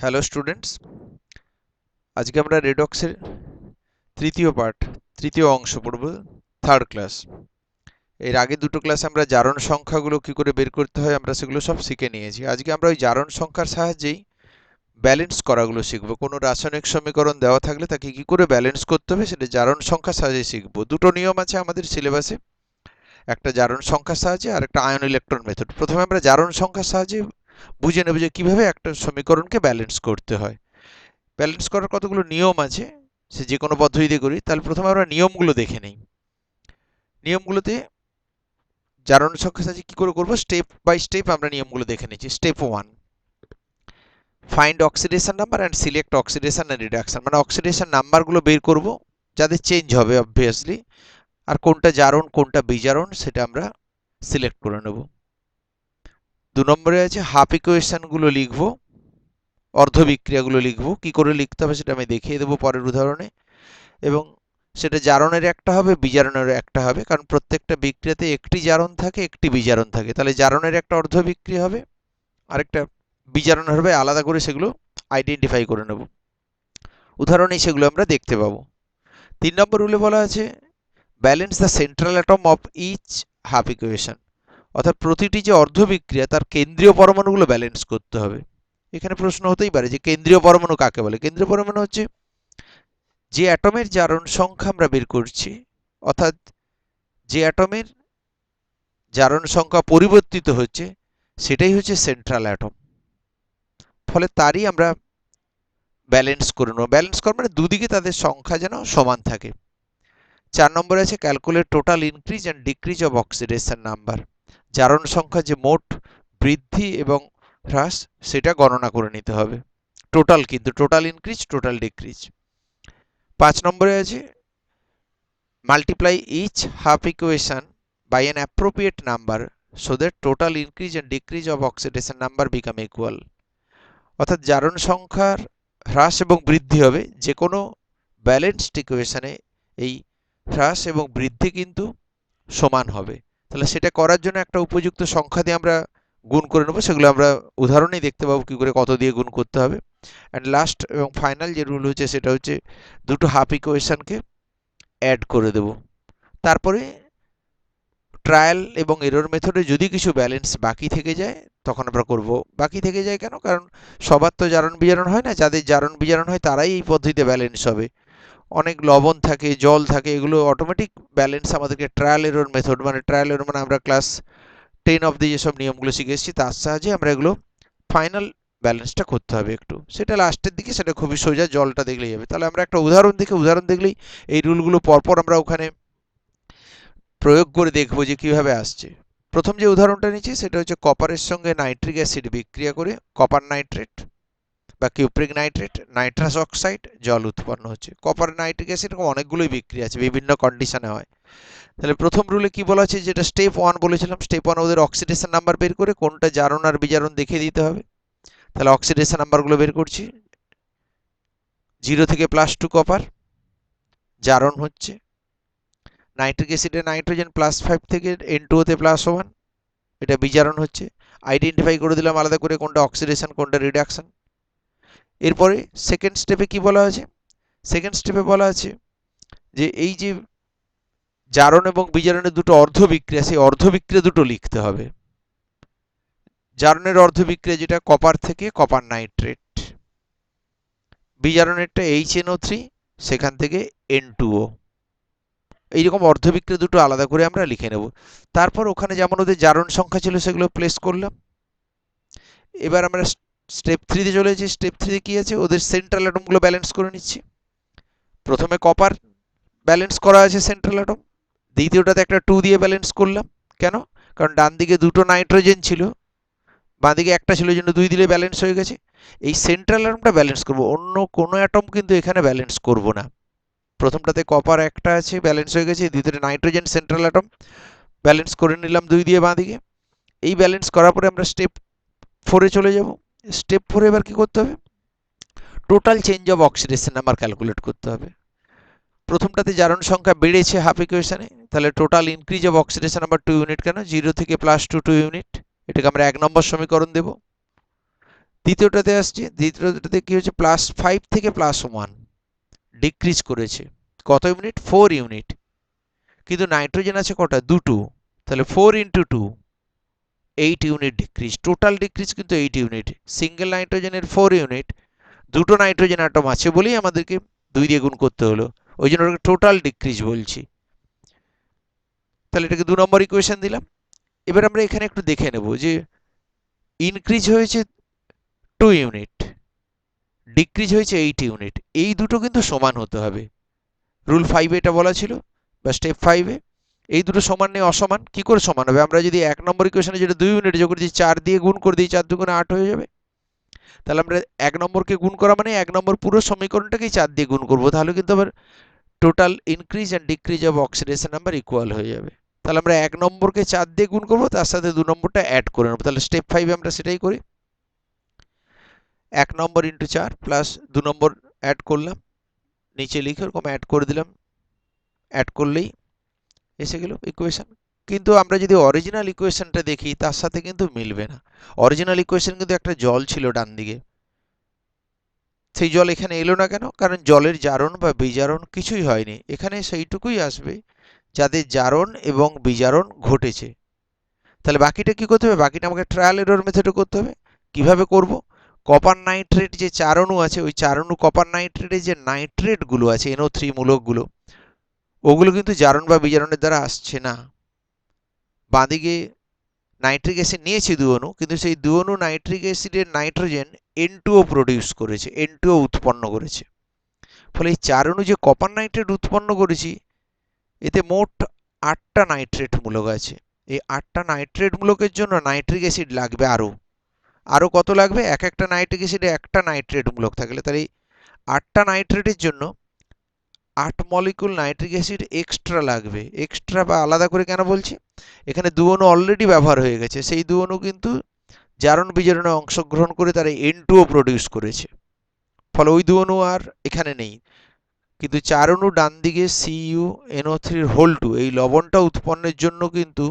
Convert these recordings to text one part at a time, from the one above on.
Hello students, আজকে আমরা রেডক্সের তৃতীয় অংশ পড়ব, থার্ড ক্লাস। এর আগে দুটো ক্লাসে আমরা জারণ সংখ্যাগুলো কি করে বের করতে হয় আমরা সেগুলো সব শিখে নিয়েছি। আজকে আমরা ওই জারণ সংখ্যার সাহায্যেই ব্যালেন্স করাগুলো শিখবো। কোনো রাসায়নিক সমীকরণ দেওয়া থাকলে তাকে কি করে ব্যালেন্স করতে হবে সেটা জারণ সংখ্যার সাহায্যে শিখবো। দুটো নিয়ম আছে আমাদের সিলেবাসে, একটা জারণ সংখ্যার সাহায্যে আর একটা আয়ন ইলেকট্রন মেথড। প্রথমে আমরা জারণ সংখ্যার সাহায্যে বুঝে নেব যে কিভাবে একটা সমীকরণকে ব্যালেন্স করতে হয়। ব্যালেন্স করার কতগুলো নিয়ম আছে, সে যে কোনো পদ্ধতিতে করি। তাহলে প্রথমে আমরা নিয়মগুলো দেখে নিই। নিয়মগুলোতে জারণ সংখ্যার সাহায্যে কি করে করব, স্টেপ বাই স্টেপ আমরা নিয়মগুলো দেখে নিচ্ছি। Step 1, find oxidation number and select oxidation and reduction. মানে অক্সিডেশন নাম্বারগুলো বের করব যাদের চেঞ্জ হবে অবভিয়াসলি, আর কোনটা জারণ কোনটা বিজারণ সেটা আমরা সিলেক্ট করে নেব। 2 নম্বরে আছে হাফ ইকুয়েশনগুলো লিখব, অর্ধবিক্রিয়াগুলো লিখব। কি করে লিখতে হবে সেটা আমি দেখিয়ে দেবো পরের উদাহরণে। এবং সেটা জারণের একটা হবে, বিজারণের একটা হবে, কারণ প্রত্যেকটা বিক্রিয়াতে একটি জারণ থাকে একটি বিজারণ থাকে। তাহলে জারণের একটা অর্ধ বিক্রিয়া হবে, আরেকটা বিজারণের হবে, আলাদা করে সেগুলো আইডেন্টিফাই করে নেব। উদাহরণেই সেগুলো আমরা দেখতে পাবো। 3 নম্বর রুলে বলা আছে balance the central atom of each half equation. অর্থাৎ প্রতিটি যে অর্ধ বিক্রিয়া তার কেন্দ্রীয় পরমাণুগুলো ব্যালেন্স করতে হবে। এখানে প্রশ্ন হতেই পারে যে কেন্দ্রীয় পরমাণু কাকে বলে। কেন্দ্রীয় পরমাণু হচ্ছে যে অ্যাটমের জারণ সংখ্যা আমরা বের করছি, অর্থাৎ যে অ্যাটমের জারণ সংখ্যা পরিবর্তিত হচ্ছে সেটাই হচ্ছে সেন্ট্রাল অ্যাটম। ফলে তারই আমরা ব্যালেন্স করে নেব। ব্যালেন্স করা মানে দুদিকে তাদের সংখ্যা যেন সমান থাকে। 4 নম্বরে আছে calculate total increase and decrease of oxidation number. জারণ সংখ্যা যে মোট বৃদ্ধি এবং হ্রাস সেটা গণনা করে নিতে হবে। টোটাল, কিন্তু টোটাল ইনক্রিজ টোটাল ডিক্রিজ। 5 নম্বরে আছে multiply each half equation by an appropriate number so that total increase and decrease of oxidation number become equal. অর্থাৎ জারণ সংখ্যার হ্রাস এবং বৃদ্ধি হবে যে কোনো ব্যালেন্সড ইকুয়েশনে, এই হ্রাস এবং বৃদ্ধি কিন্তু সমান হবে। তাহলে সেটা করার জন্য একটা উপযুক্ত সংখ্যা দিয়ে আমরা গুণ করে নেব। সেগুলো আমরা উদাহরণেই দেখতে পাবো কি করে কত দিয়ে গুণ করতে হবে। অ্যান্ড লাস্ট এবং ফাইনাল যে রুল হচ্ছে সেটা হচ্ছে দুটো হাফ ইকুয়েশনকে অ্যাড করে দেব। তারপরে ট্রায়াল এবং এরর মেথডে যদি কিছু ব্যালেন্স বাকি থেকে যায় তখন আমরা করব। বাকি থেকে যায় কেন? কারণ সবার তো জারণ বিজারণ হয় না। যাদের জারণ বিজারণ হয় তারাই এই পদ্ধতিতে ব্যালেন্স হবে। অনেক লবণ থাকে, জল থাকে, এগুলো অটোমেটিক ব্যালেন্স আমাদেরকে ট্রায়াল এরর মেথড, মানে ট্রায়াল এরর মানে আমরা ক্লাস 10 অবধি যেসব নিয়মগুলো শিখে এসেছি তার সাহায্যে আমরা এগুলো ফাইনাল ব্যালেন্সটা করতে হবে একটু। সেটা লাস্টের দিকে, সেটা খুবই সোজা, জলটা দেখলেই হবে। তাহলে আমরা একটা উদাহরণ দেখলেই এই রুলগুলো পরপর আমরা ওখানে প্রয়োগ করে দেখব যে কিভাবে আসছে। প্রথম যে উদাহরণটা নিচ্ছি সেটা হচ্ছে কপারের সঙ্গে নাইট্রিক অ্যাসিড বিক্রিয়া করে কপার নাইট্রেট বা কিউপ্রিক নাইট্রেট, নাইট্রাস অক্সাইড, জল উৎপন্ন হচ্ছে। কপার নাইট্রিক অ্যাসিড অনেকগুলোই বিক্রিয়া আছে, বিভিন্ন কন্ডিশনে হয়। তাহলে প্রথম রুলে কি বলা আছে, যেটা স্টেপ 1 বলেছিলাম, স্টেপ 1 ওদের অক্সিডেশন নাম্বার বের করে কোনটা জারণ আর বিজারণ দেখিয়ে দিতে হবে। তাহলে অক্সিডেশন নাম্বারগুলো বের করছি। 0 থেকে +2 কপার জারণ হচ্ছে, নাইট্রিক অ্যাসিডে নাইট্রোজেন +5 থেকে N2O তে +1, এটা বিজারণ হচ্ছে। আইডেন্টিফাই করে দিলাম আলাদা করে কোনটা অক্সিডেশন কোনটা রিডাকশন। এরপরে সেকেন্ড স্টেপে কি বলা আছে, সেকেন্ড স্টেপে বলা আছে যে এই যে জারণ এবং বিজারণের দুটো অর্ধ বিক্রিয়া, সেই অর্ধ বিক্রিয়া দুটো লিখতে হবে। জারণের অর্ধ বিক্রিয়া যেটা কপার থেকে কপার নাইট্রেট, বিজারণেরটা HNO3 সেখান থেকে N2O। এইরকম অর্ধ বিক্রিয়া দুটো আলাদা করে আমরা লিখে নেব। তারপর ওখানে যেমন ওদের জারণ সংখ্যা ছিল সেগুলো প্লেস করলাম। এবার আমরা স্টেপ 3 তে চলে এসেছি। স্টেপ 3 তে কি আছে, ওদের সেন্ট্রাল অ্যাটমগুলো ব্যালেন্স করে নিচ্ছি। প্রথমে কপার ব্যালেন্স করা আছে সেন্ট্রাল অ্যাটম, দ্বিতীয়টাতে একটা 2 দিয়ে ব্যালেন্স করলাম। কেন? কারণ ডান দিকে দুটো নাইট্রোজেন ছিল, বাঁ দিকে একটা ছিল, জন্য 2 দিলে ব্যালেন্স হয়ে গেছে। এই সেন্ট্রাল অ্যাটমটা ব্যালেন্স করব, অন্য কোনো অ্যাটম কিন্তু এখানে ব্যালেন্স করব না। প্রথমটাতে কপার একটা আছে, ব্যালেন্স হয়ে গেছে। দ্বিতীয়টা নাইট্রোজেন সেন্ট্রাল অ্যাটম ব্যালেন্স করে নিলাম 2 দিয়ে বাঁ দিকে। এই ব্যালেন্স করার পরে আমরা স্টেপ 4 এ চলে যাব। স্টেপ 4 এবার কি করতে হবে, total change of oxidation number calculate করতে হবে। প্রথমটাতে জারণ সংখ্যা বেড়েছে হাফ ইকুয়েশনে, তাহলে total increase of oxidation number 2 unit. কেন? 0 থেকে +2 2 ইউনিট। এটাকে আমরা 1 নম্বর সমীকরণ দেব। দ্বিতীয়টাতে আসছে, দ্বিতীয়টাতে কি হচ্ছে, +5 থেকে +1 ডিক্রিজ করেছে। কত ইউনিট? 4 ইউনিট। কিন্তু নাইট্রোজেন আছে কটা? দুটো। তাহলে 4 into 2, 8 unit decrease. Total decrease কিন্তু 8 ইউনিট। সিঙ্গেল নাইট্রোজেনের 4 ইউনিট, দুটো নাইট্রোজেন অ্যাটম আছে বলেই আমাদেরকে 2 দিয়ে গুণ করতে হলো, ওই জন্য ওটাকে টোটাল ডিক্রিজ বলছি। তাহলে এটাকে 2 নম্বর ইকুয়েশন দিলাম। এবার আমরা এখানে একটু দেখে নেব যে ইনক্রিজ হয়েছে 2 ইউনিট, ডিক্রিজ হয়েছে 8 ইউনিট, এই দুটো কিন্তু সমান হতে হবে। রুল 5 এটা বলা ছিল, বা স্টেপ 5 এ এই দুটো সমান নেই অসমান। কি করে সমান হবে? আমরা যদি 1 নম্বর ইকুয়েশনে যেটা 2 ইউনিট যোগ করেছি 4 দিয়ে গুণ করে দিই, 4 দুগুণে 8 হয়ে যাবে। তাহলে আমরা 1 নম্বরকে গুণ করা মানে 1 নম্বর পুরো সমীকরণটাকেই 4 দিয়ে গুণ করব, তাহলে কিন্তু আবার total increase and decrease of oxidation number equal হয়ে যাবে। তাহলে আমরা 1 নম্বরকে 4 দিয়ে গুণ করব, তার সাথে 2 নম্বরটা অ্যাড করে নেব। তাহলে স্টেপ 5 এ আমরা সেটাই করি। 1 নম্বর ইন্টু 4 প্লাস 2 নম্বর অ্যাড করলাম, নিচে লিখে ওরকম অ্যাড করে দিলাম, অ্যাড করলেই এসে গেল ইকুয়েশন। কিন্তু আমরা যদি অরিজিনাল ইকুয়েশনটা দেখি তার সাথে কিন্তু মিলবে না। অরিজিনাল ইকুয়েশন কিন্তু একটা জল ছিল ডান দিকে, সেই জল এখানে এলো না কেন? কারণ জলের জারণ বা বিজারণ কিছুই হয়নি। এখানে সেইটুকুই আসবে যাদের জারণ এবং বিজারণ ঘটেছে। তাহলে বাকিটা কি করতে হবে? বাকিটা আমাকে ট্রায়াল এরর মেথডে করতে হবে। কিভাবে করব? কপার নাইট্রেট যে 4 অণু আছে, ওই 4 অণু কপার নাইট্রেটের যে নাইট্রেটগুলো আছে, NO3 মূলকগুলো, ওগুলো কিন্তু জারণ বা বিজারণের দ্বারা আসছে না। বাঁদিকে নাইট্রিক অ্যাসিড নিয়েছি 2 অণু, কিন্তু সেই 2 অণু নাইট্রিক অ্যাসিডের নাইট্রোজেন N2O প্রডিউস করেছে, N2O উৎপন্ন করেছে। ফলে এই 4 অণু যে কপার নাইট্রেট উৎপন্ন করেছি, এতে মোট 8টা নাইট্রেট মূলক আছে। এই 8টা নাইট্রেট মূলকের জন্য নাইট্রিক অ্যাসিড লাগবে আরও কত লাগবে? এক একটা নাইট্রিক অ্যাসিডে একটা নাইট্রেট মূলক থাকলে, তাহলে এই 8টা নাইট্রেটের জন্য 8 মলিকুল নাইট্রিক অ্যাসিড এক্সট্রা লাগবে। এক্সট্রা বা আলাদা করে কেন বলছি? এখানে 2 অণু অলরেডি ব্যবহার হয়ে গেছে, সেই 2 অণু কিন্তু জারণ বিজারণে অংশগ্রহণ করে তারা N2O প্রডিউস করেছে। ফলে ওই 2 অণু আর এখানে নেই। কিন্তু 4 অণু ডান দিকে CuNO3 এই লবণটা উৎপন্নের জন্য কিন্তু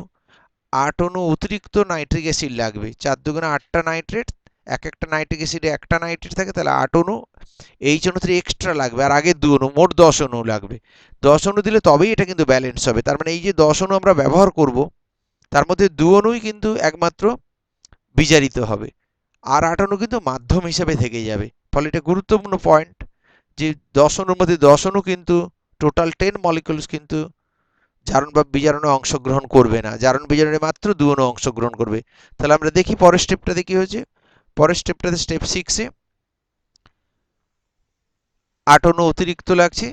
8 অণু অতিরিক্ত নাইট্রিক অ্যাসিড লাগবে। 4 দুগুণে 8টা নাইট্রেট, এক একটা নাইট্রিক অ্যাসিডে একটা নাইট্রেট থাকে, তাহলে 8 অণু HNO3 এক্সট্রা লাগবে, আর আগে 2 অণু, মোট 10 অণু লাগবে। 10 অণু দিলে তবেই এটা কিন্তু ব্যালেন্স হবে। তার মানে এই যে 10 অণু আমরা ব্যবহার করব, তার মধ্যে 2 অণুই কিন্তু একমাত্র বিজারিত হবে, আর 8 অণু কিন্তু মাধ্যম হিসেবে থেকে যাবে। ফলে এটা গুরুত্বপূর্ণ পয়েন্ট যে 10 অণুর মধ্যে 10 অণু কিন্তু, টোটাল 10 মলিকুলস কিন্তু জারণ বা বিজারণে অংশগ্রহণ করবে না, জারণ বিজারণে মাত্র 2 অণু অংশগ্রহণ করবে। তাহলে আমরা দেখি পরের স্টেপটাতে কি হয়েছে। পরের স্টেপটাতে স্টেপ 6 এ 8 অণু অতিরিক্ত লাগছে,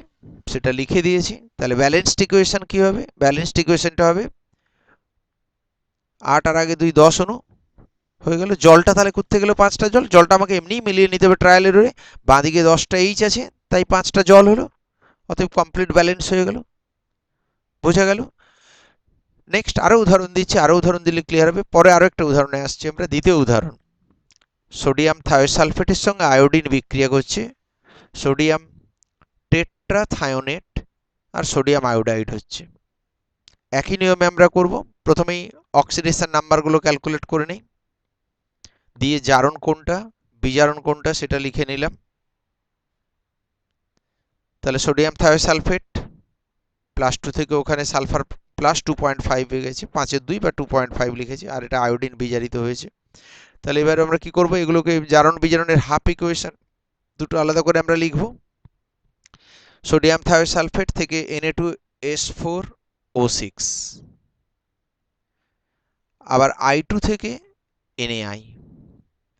সেটা লিখে দিয়েছি। তাহলে ব্যালেন্সড ইকুয়েশন কি হবে? ব্যালেন্সড ইকুয়েশনটা হবে 8 আর আগে 2, 10 অণু হয়ে গেল। জলটা তাহলে করতে গেল 5টা জল, জলটা আমাকে এমনিই মিলিয়ে নিতে হবে ট্রায়াল এররে। বাঁদিকে 10টা H আছে, তাই 5টা জল হলো, অতএব কমপ্লিট ব্যালেন্স হয়ে গেল। বোঝা গেল? নেক্সট আরো উদাহরণ দিচ্ছি, আরো উদাহরণ দিলে ক্লিয়ার হবে। পরে আরো একটা উদাহরণে আসছি আমরা। দ্বিতীয় উদাহরণ, সোডিয়াম থায়োসালফেটের সঙ্গে আয়োডিন বিক্রিয়া করছে, সোডিয়াম টেট্রাথায়োনেট আর সোডিয়াম আয়োডাইড হচ্ছে। একই নিয়মে আমরা করব। প্রথমেই অক্সিডেশন নাম্বারগুলো ক্যালকুলেট করে নেই, দিয়ে জারণ কোনটা বিজারণ কোনটা সেটা লিখে নিলাম। তাহলে সোডিয়াম থায়োসালফেট +2 থেকে ওখানে সালফার +2.5 হয়ে গেছে, 5-এর 2 বা 2.5 লিখেছি, আর এটা আয়োডিন বিজারিত হয়েছে। তাহলে এবার আমরা কি করব? এগুলোকে জারণ বিজারণের হাফ ইকুয়েশন দুটো আলাদা করে আমরা লিখব। সোডিয়াম থায়োসালফেট থেকে Na2S4O6, আবার I2 থেকে NaI,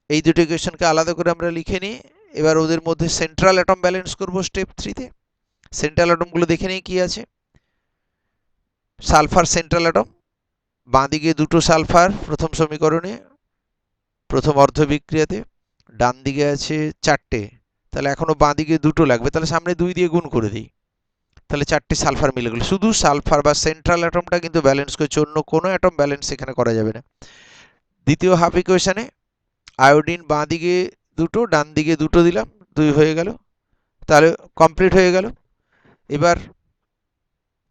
এই দুটো ইকুয়েশনকে আলাদা করে আমরা লিখে নিই। এবার ওদের মধ্যে সেন্ট্রাল অ্যাটম ব্যালেন্স করব স্টেপ 3 তে। সেন্ট্রাল অ্যাটমগুলো দেখে নিই কি আছে। সালফার সেন্ট্রাল অ্যাটম, বাঁদিকে দুটো সালফার প্রথম সমীকরণে প্রথম অর্ধ বিক্রিয়াতে, ডান দিকে আছে 4টে, তাহলে এখনো বাঁদিকে দুটো লাগবে, তাহলে সামনে 2 দিয়ে গুণ করে দিই, তাহলে 4টে সালফার মিলে গেল। শুধু সালফার বা সেন্ট্রাল অ্যাটমটা কিন্তু ব্যালেন্স করছে, অন্য কোনো অ্যাটম ব্যালেন্স এখানে করা যাবে না। দ্বিতীয় হাফ ইকুয়েশনে আয়োডিন বাঁদিকে দুটো ডান দিকে দুটো দিলাম, 2 হয়ে গেল, তাহলে কমপ্লিট হয়ে গেল। এবার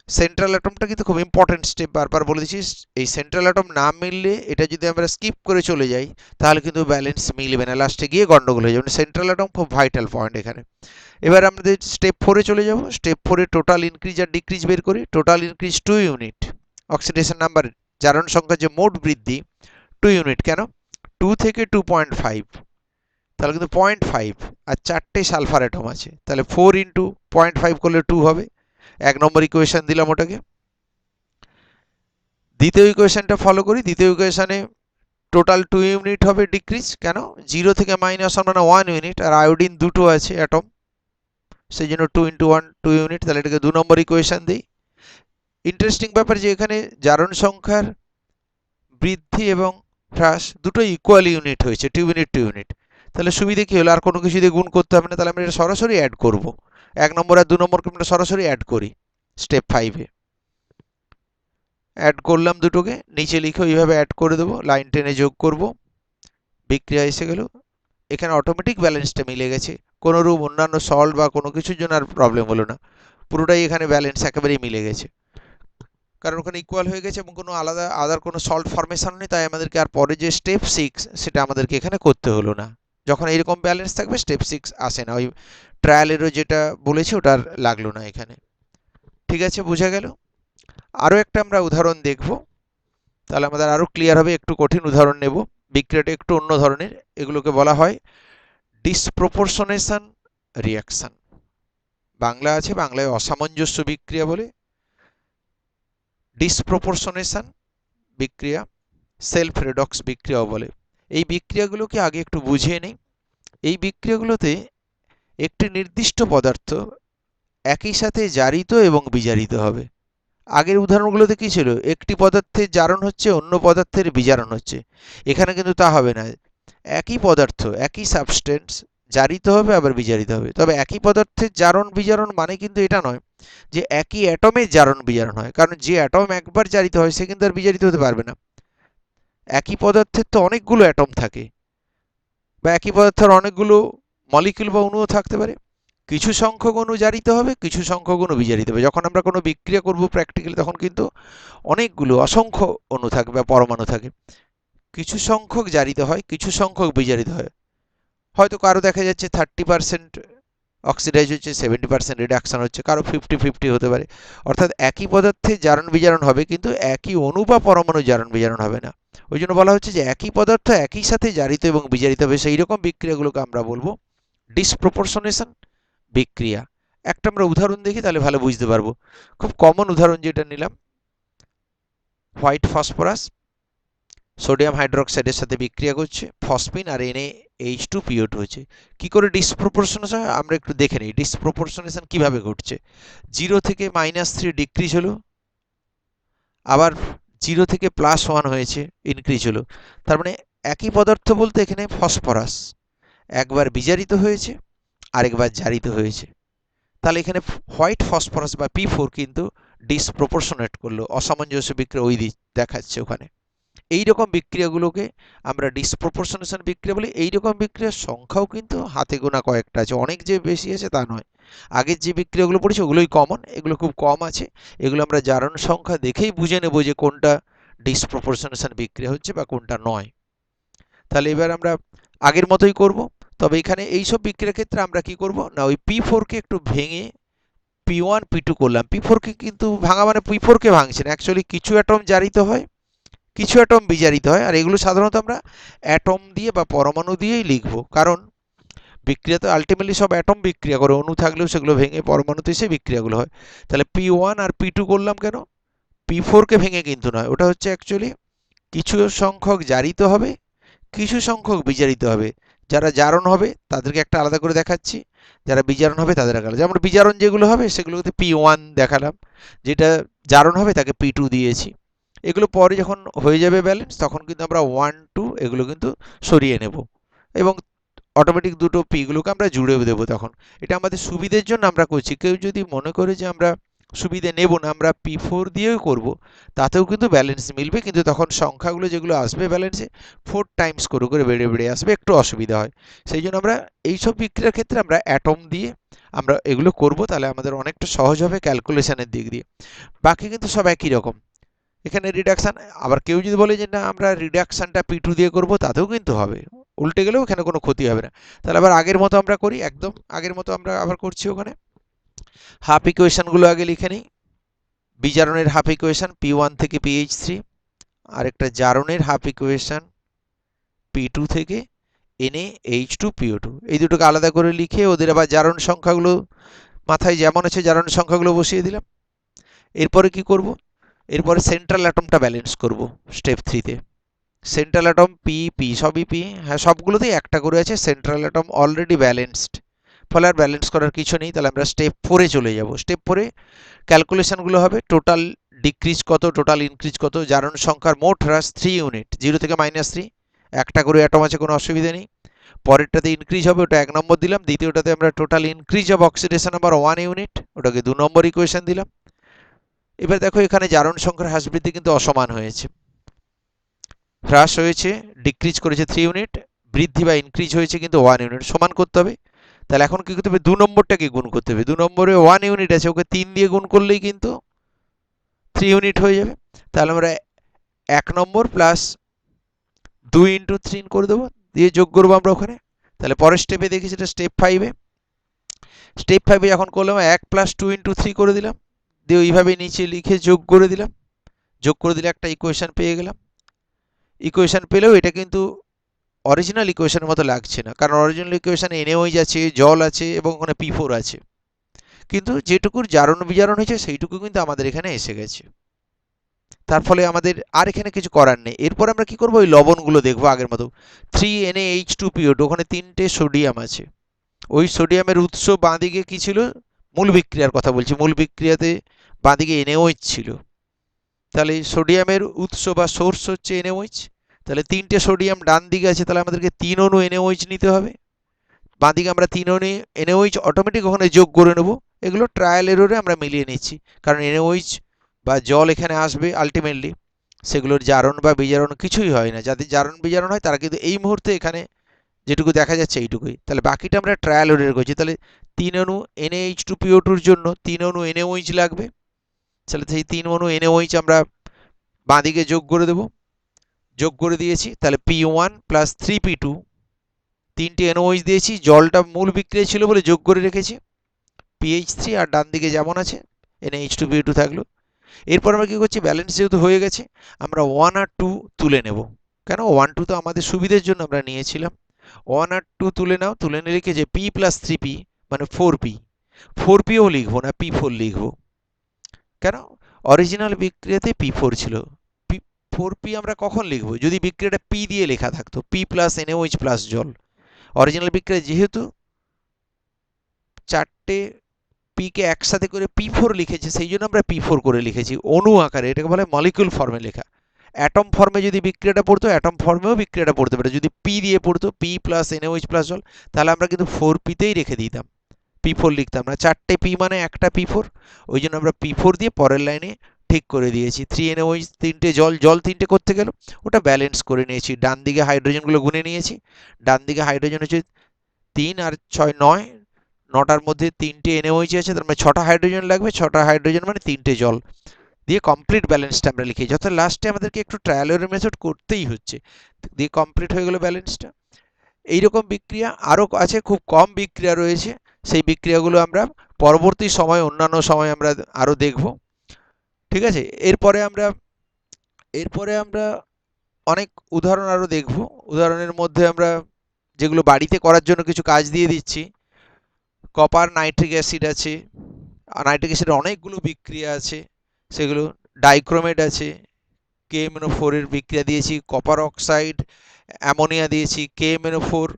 সেন্ট্রাল অ্যাটমটা কিন্তু খুব ইম্পর্টেন্ট স্টেপ, বারবার বলে দিচ্ছি। এই সেন্ট্রাল অ্যাটম না মিললে, এটা যদি আমরা স্কিপ করে চলে যাই, তাহলে কিন্তু ব্যালেন্স মিলবে না, লাস্টে গিয়ে গন্ডগোল হয়ে যাবে। সেন্ট্রাল অ্যাটম খুব ভাইটাল পয়েন্ট এখানে। এবার আমাদের স্টেপ 4-এ চলে যাব। স্টেপ 4-এ টোটাল ইনক্রিজ আর ডিক্রিজ বের করি। Total increase 2 unit, oxidation number জারণ সংখ্যার যে মোট বৃদ্ধি 2 ইউনিট। কেন? 2 থেকে 2.5, তাহলে কিন্তু 0.5, আর 4টে সালফার অ্যাটম আছে, তাহলে 4 ইন্টু 0.5 করলে 2 হবে। 1 নম্বর ইকুয়েশন দিলাম ওটাকে। দ্বিতীয় ইকুয়েশনটা ফলো করি। দ্বিতীয় ইকুয়েশনে টোটাল 2 ইউনিট হবে ডিক্রিজ। কেন? 0 থেকে -1 মানে 1 ইউনিট, আর আয়োডিন দুটো আছে অ্যাটম, সেই জন্য 2 ইন্টু 1 2 ইউনিট। তাহলে এটাকে 2 নম্বর ইকুয়েশন দিই। ইন্টারেস্টিং ব্যাপার যে এখানে জারণ সংখ্যার বৃদ্ধি এবং হ্রাস দুটোই ইকুয়াল ইউনিট হয়েছে, 2 ইউনিট 2 ইউনিট। তাহলে সুবিধে কি হলো? আর কোনো কিছু দিয়ে গুণ করতে হবে না, তাহলে আমরা এটা সরাসরি অ্যাড করব। 1 নম্বর আর 2 নম্বরকে আমরা সরাসরি অ্যাড করি স্টেপ 5-এ। অ্যাড করলাম দুটোকে, নিচে লিখে এইভাবে অ্যাড করে দেবো, লাইন টেনে যোগ করব, বিক্রিয়া এসে গেল। এখানে অটোমেটিক ব্যালেন্সটা মিলে গেছে, কোনো রূপ অন্যান্য সল্ট বা কোনো কিছুর জন্য আর প্রবলেম হলো না, পুরোটাই এখানে ব্যালেন্স একেবারেই মিলে গেছে, কারণ ওখানে ইকুয়াল হয়ে গেছে এবং কোনো আলাদা আদার কোনো সল্ট ফরমেশন নেই। তাই আমাদেরকে আর পরে যে স্টেপ 6 সেটা আমাদেরকে এখানে করতে হলো না। যখন এইরকম ব্যালেন্স থাকবে স্টেপ 6 আসে না, ওই ট্রায়ালেরও যেটা বলেছি ওটা আর লাগলো না এখানে। ঠিক আছে, বোঝা গেল। আরও একটা আমরা উদাহরণ দেখব, তাহলে আমাদের আরও ক্লিয়ার হবে। একটু কঠিন উদাহরণ নেব, বিক্রিয়াটা একটু অন্য ধরনের। এগুলোকে বলা হয় ডিসপ্রপোর্শনেশন রিয়াকশন। বাংলা আছে, বাংলায় অসামঞ্জস্য বিক্রিয়া বলে। ডিসপ্রপোর্শনেশন বিক্রিয়া, সেলফ রেডক্স বিক্রিয়াও বলে। এই বিক্রিয়াগুলোকে আগে একটু বুঝিয়ে নিই। এই বিক্রিয়াগুলোতে একটি নির্দিষ্ট পদার্থ একই সাথে জারিত এবং বিজারিত হবে। আগের উদাহরণগুলোতে কি ছিল? একটি পদার্থের জারণ হচ্ছে, অন্য পদার্থের বিজারণ হচ্ছে। এখানে কিন্তু তা হবে না। একই পদার্থ, একই সাবস্টেন্স জারিত হবে আবার বিজারিত হবে। তবে একই পদার্থের জারণ বিজারণ মানে কিন্তু এটা নয় যে একই অ্যাটমের জারণ বিজারণ হয়, কারণ যে অ্যাটম একবার জারিত হয় সে কিন্তু আর বিজারিত হতে পারবে না। একই পদার্থের তো অনেকগুলো অ্যাটম থাকে, বা একই পদার্থের অনেকগুলো মলিকিউল বা অণুও থাকতে পারে। কিছু সংখ্যক অণু জারিত হবে, কিছু সংখ্যক অণু বিজারিত হবে। যখন আমরা কোনো বিক্রিয়া করব প্র্যাকটিক্যালি, তখন কিন্তু অনেকগুলো অসংখ্য অণু থাকবে বা পরমাণু থাকে। কিছু সংখ্যক জারিত হয়, কিছু সংখ্যক বিজারিত হয়। হয়তো কারো দেখা যাচ্ছে 30% অক্সিডাইজ হচ্ছে, 70% রিডাকশন হচ্ছে, কারো 50-50 হতে পারে। অর্থাৎ একই পদার্থে জারণ বিজারণ হবে, কিন্তু একই অণু বা পরমাণু জারণ বিজারণ হবে না। ওই জন্য বলা হচ্ছে যে একই পদার্থ একই সাথে জারিত এবং বিজারিত হবে। সেই রকম বিক্রিয়াগুলোকে আমরা বলবো ডিসপ্রপোর্শনেশন বিক্রিয়া। একটা আমরা উদাহরণ দেখি, তাহলে ভালো বুঝতে পারবো। খুব কমন উদাহরণ যেটা নিলাম, হোয়াইট ফসফরাস সোডিয়াম হাইড্রোক্সাইডের সাথে বিক্রিয়া করছে, ফসফিন আর NaH2PO2 হচ্ছে। কি করে ডিসপ্রপোর্শনেশন হয় আমরা একটু দেখে নিই। ডিসপ্রপোর্শনেশন কিভাবে ঘটছে? 0 থেকে -3 ডিক্রিজ হলো, আবার 0 থেকে +1 হয়েছে, ইনক্রিজ হলো। তার মানে একই পদার্থ বলতে এখানে ফসফরাস একবার বিজারিত হয়েছে, আরেকবার জারিত হয়েছে। তাহলে এখানে হোয়াইট ফসফরাস বা P4 কিন্তু ডিসপ্রপোর্শনেট করলো, অসামঞ্জস্য বিক্রিয়া ওই দেখাচ্ছে ওখানে। এই রকম বিক্রিয়াগুলোকে আমরা ডিসপ্রপোর্শনেশন বিক্রিয়া বলি। এই রকম বিক্রিয়ার সংখ্যাও কিন্তু হাতে গোনা কয়েকটা আছে, অনেক যে বেশি আছে তা নয়। আগের যে বিক্রিয়াগুলো পড়েছি ওগুলোই কমন, এগুলো খুব কম আছে। এগুলো আমরা জারণ সংখ্যা দেখেই বুঝে নেব যে কোনটা ডিসপ্রপোর্শনেশন বিক্রিয়া হচ্ছে বা কোনটা নয়। তাহলে এবার আমরা আগের মতোই করব, তবে এখানে এইসব বিক্রিয়ার ক্ষেত্রে আমরা কি করব না, ওই P4কে একটু ভেঙে P1 P2 করলাম। P4কে কিন্তু ভাঙা মানে P4কে ভাঙছে না, অ্যাকচুয়ালি কিছু অ্যাটম জারিত হয়, কিছু অ্যাটম বিজারিত হয়। আর এগুলো সাধারণত আমরা অ্যাটম দিয়ে বা পরমাণু দিয়েই লিখব, কারণ বিক্রিয়া তো আলটিমেটলি সব অ্যাটম বিক্রিয়া করে, অণু থাকলেও সেগুলো ভেঙে পরমাণুতে এসে বিক্রিয়াগুলো হয়। তাহলে P1 আর P2 করলাম কেন? P4কে ভেঙে কিন্তু নয়, ওটা হচ্ছে অ্যাকচুয়ালি কিছু সংখ্যক জারিত হবে, কিছু সংখ্যক বিজারিত হবে। যারা জারণ হবে তাদেরকে একটা আলাদা করে দেখাচ্ছি, যারা বিজারণ হবে তাদের আলাদা। যেমন বিজারণ যেগুলো হবে সেগুলোতে P1 দেখালাম, যেটা জারণ হবে তাকে P2 দিয়েছি। এগুলো পরে যখন হয়ে যাবে ব্যালেন্স, তখন কিন্তু আমরা 1 2 এগুলো কিন্তু সরিয়ে নেব, এবং অটোমেটিক দুটো পিগুলোকে আমরা জুড়ে দেবো। তখন এটা আমাদের সুবিধের জন্য আমরা করছি। কেউ যদি মনে করে যে আমরা সুবিধে নেব না, আমরা P4 দিয়েও করব, তাতেও কিন্তু ব্যালেন্স মিলবে, কিন্তু তখন সংখ্যাগুলো যেগুলো আসবে ব্যালেন্সে 4 টাইমস করে করে বেড়ে বেড়ে আসবে, একটু অসুবিধা হয়। সেই জন্য আমরা এইসব বিক্রিয়ার ক্ষেত্রে আমরা অ্যাটম দিয়ে আমরা এগুলো করব, তাহলে আমাদের অনেকটা সহজ হবে ক্যালকুলেশনের দিক দিয়ে। বাকি কিন্তু সব একই রকম। এখানে রিডাকশান, আবার কেউ যদি বলে যে না আমরা রিডাকশানটা P2 দিয়ে করব, তাতেও কিন্তু হবে, উল্টে গেলেও এখানে কোনো ক্ষতি হবে না। তাহলে আবার আগের মতো আমরা করি, একদম আগের মতো আমরা আবার করছি। ওখানে হাফ ইকুয়েশনগুলো আগে লিখে নিই। বিজারণের হাফ ইকুয়েশন P1 থেকে PH3, আর একটা জারণের হাফ ইকুয়েশন P2 থেকে NaH2PO2। এই দুটোকে আলাদা করে লিখে ওদের আবার জারণ সংখ্যাগুলো মাথায় যেমন আছে জারণ সংখ্যাগুলো বসিয়ে দিলাম। এরপরে কি করব, এরপরে সেন্ট্রাল অ্যাটমটা ব্যালেন্স করব স্টেপ 3 তে। সেন্ট্রাল অ্যাটম পি পি সবই পি, হ্যাঁ সবগুলোতেই একটা করে আছে, সেন্ট্রাল অ্যাটম অলরেডি ব্যালেন্সড, ফলে আর ব্যালেন্স করার কিছু নেই। তাহলে আমরা স্টেপ 4-এ চলে যাব। স্টেপ 4-এ ক্যালকুলেশনগুলো হবে টোটাল ডিক্রিজ কত, টোটাল ইনক্রিজ কত, জারণ সংখ্যার মোট হ্রাস 3 ইউনিট, 0 থেকে -3, একটা করে অ্যাটম আছে, কোনো অসুবিধা নেই। পরেরটাতে ইনক্রিজ হবে, ওটা 1 নম্বর দিলাম। দ্বিতীয়টাতে আমরা total increase of oxidation number 1 unit, ওটাকে 2 নম্বর ইকুয়েশন দিলাম। এবার দেখো এখানে জারণ সংখ্যার হ্রাস বৃদ্ধি কিন্তু অসমান হয়েছে, হ্রাস হয়েছে ডিক্রিজ করেছে 3 ইউনিট, বৃদ্ধি বা ইনক্রিজ হয়েছে কিন্তু 1 ইউনিট, সমান করতে হবে। তাহলে এখন কি করতে হবে, 2 নম্বরটাকে গুণ করতে হবে। 2 নম্বরে 1 ইউনিট আছে, ওকে 3 দিয়ে গুণ করলেই কিন্তু 3 ইউনিট হয়ে যাবে। তাহলে আমরা 1 নম্বর প্লাস 2 ইন্টু 3 করে দেবো, দিয়ে যোগ করবো আমরা ওখানে। তাহলে পরের স্টেপে দেখি, সেটা স্টেপ 5-এ। স্টেপ 5-এ যখন করলাম 1 প্লাস 2 ইন্টু 3 করে দিলাম, দিয়ে ওইভাবে নিচে লিখে যোগ করে দিলাম। যোগ করে দিলে একটা ইকুয়েশন পেয়ে গেলাম। ইকুয়েশন পেলেও এটা কিন্তু অরিজিনাল ইকুয়েশনের মতো লাগছে না, কারণ অরিজিনাল ইকুয়েশনে NaOH আছে, জল আছে এবং ওখানে P4 আছে, কিন্তু যেটুকুর জারণ বিজারণ হয়েছে সেইটুকু কিন্তু আমাদের এখানে এসে গেছে। তার ফলে আমাদের আর এখানে কিছু করার নেই। এরপর আমরা কি করব, ওই লবণগুলো দেখবো আগের মতো। 3NaH2PO2, ওখানে 3টে সোডিয়াম আছে। ওই সোডিয়ামের উৎস বাঁদিকে কি ছিল, মূল বিক্রিয়ার কথা বলছি, মূল বিক্রিয়াতে বাঁদিকে NaOH ছিল। তাহলে সোডিয়ামের উৎস বা সোর্স হচ্ছে NaOH। তাহলে 3টে সোডিয়াম ডান দিকে আছে, তাহলে আমাদেরকে 3 অণু NaOH নিতে হবে। বাঁদিকে আমরা 3 অণু NaOH অটোমেটিক ওখানে যোগ করে নেব। এগুলো ট্রায়াল এররে আমরা মিলিয়ে নিচ্ছি, কারণ NaOH বা জল এখানে আসবে আলটিমেটলি, সেগুলোর জারণ বা বিজারণ কিছুই হয় না। যাদের জারণ বিজারণ হয় তারা কিন্তু এই মুহূর্তে এখানে যেটুকু দেখা যাচ্ছে এইটুকুই। তাহলে বাকিটা আমরা ট্রায়াল এররে করছি। তাহলে 3 অণু NaH2PO2-র জন্য 3 অণু NaOH লাগবে। তাহলে সেই 3 অণু NaOH আমরা বাঁদিকে যোগ করে দেব। যোগ করে দিয়েছি, তাহলে P1 প্লাস 3P2, 3টে NaOH দিয়েছি, জলটা মূল বিক্রিয়া ছিল বলে যোগ করে রেখেছি, PH3, আর ডান দিকে যেমন আছে NaH2PO2 থাকলো। এরপর আমরা কি করছি, ব্যালেন্স যেহেতু হয়ে গেছে, আমরা 1 আর 2 তুলে নেব। কেন, 1 2 তো আমাদের সুবিধের জন্য আমরা নিয়েছিলাম। 1 আর 2 তুলে নাও, তুলে নিয়ে লিখে যে P প্লাস 3P মানে 4P, 4Pও লিখবো না, P4 লিখবো। কেন, অরিজিনাল বিক্রিয়াতে P4 ছিল। 4P আমরা কখন লিখবো, যদি বিক্রিয়াটা P দিয়ে লেখা থাকতো, P প্লাস NaOH প্লাস জল। অরিজিনাল বিক্রিয়া যেহেতু 4টে P কে একসাথে করে P4 লিখেছে, সেই জন্য আমরা P4 করে লিখেছি অণু আকারে, এটাকে বলে মলিকিউল ফর্মে লেখা। অ্যাটম ফর্মে যদি বিক্রিয়াটা পড়তো, অ্যাটম ফর্মেও বিক্রিয়াটা পড়তে পারে। যদি P দিয়ে পড়তো, P প্লাস NaOH প্লাস জল, তাহলে আমরা কিন্তু 4P-তেই রেখে দিতাম, P4 লিখতাম না। 4টে P মানে একটা P4, ওই জন্য আমরা P4 দিয়ে পরের লাইনে ঠিক করে দিয়েছি। 3NaOH, 3টে জল, জল 3টে করতে গেল, ওটা ব্যালেন্স করে নিয়েছি। ডান দিকে হাইড্রোজেনগুলো গুনে নিয়েছি। ডান দিকে হাইড্রোজেন হচ্ছে 3 আর 6 9, 9টার মধ্যে 3টে NaOH আছে, তার মানে 6টা হাইড্রোজেন লাগবে। 6টা হাইড্রোজেন মানে 3টে জল, দিয়ে কমপ্লিট ব্যালেন্সটা আমরা লিখেছি। অর্থাৎ লাস্টে আমাদেরকে একটু ট্রায়াল এরর মেথড করতেই হচ্ছে, দিয়ে কমপ্লিট হয়ে গেল ব্যালেন্সটা। এইরকম বিক্রিয়া আরও আছে, খুব কম বিক্রিয়া রয়েছে, সেই বিক্রিয়াগুলো আমরা পরবর্তী সময়, অন্যান্য সময় আমরা আরও দেখব। ঠিক আছে, এরপরে আমরা অনেক উদাহরণ আরও দেখব। উদাহরণের মধ্যে আমরা যেগুলো বাড়িতে করার জন্য কিছু কাজ দিয়ে দিচ্ছি, কপার নাইট্রিক অ্যাসিড আছে, নাইট্রিক অ্যাসিডের অনেকগুলো বিক্রিয়া আছে, সেগুলো ডাইক্রোমেট আছে, KMNO4-এর বিক্রিয়া দিয়েছি, কপার অক্সাইড, অ্যামোনিয়া দিয়েছি, KMNO4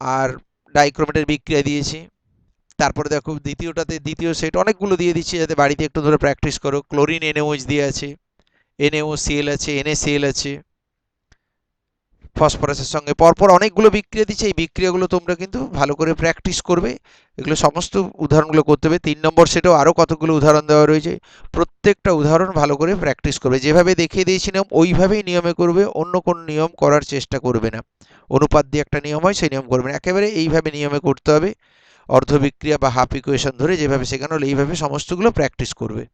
আর ডাইক্রোমেটের বিক্রিয়া দিয়েছি। তারপরে দেখো দ্বিতীয়টাতে, দ্বিতীয় সেট অনেকগুলো দিয়ে দিচ্ছি যাতে বাড়িতে একটু ধরে প্র্যাকটিস করো। ক্লোরিন NaOH দিয়ে আছে, NaOCl আছে, NaCl আছে, ফসফরাসের সঙ্গে পরপর অনেকগুলো বিক্রিয়া দিচ্ছে, এই বিক্রিয়াগুলো তোমরা কিন্তু ভালো করে প্র্যাকটিস করবে। এগুলো সমস্ত উদাহরণগুলো করতে হবে। 3 নম্বর সেটাও আরও কতগুলো উদাহরণ দেওয়া রয়েছে, প্রত্যেকটা উদাহরণ ভালো করে প্র্যাকটিস করবে। যেভাবে দেখিয়ে দিয়েছিলাম ওইভাবেই নিয়মে করবে, অন্য কোনো নিয়ম করার চেষ্টা করবে না। অনুপাত দিয়ে একটা নিয়ম হয়, সেই নিয়ম করবে না, একেবারে এইভাবে নিয়মে করতে হবে। অর্ধবিক্রিয়া বা হাফ ইকুয়েশন ধরে যেভাবে শেখানো হলো এইভাবে সমস্তগুলো প্র্যাকটিস করবে।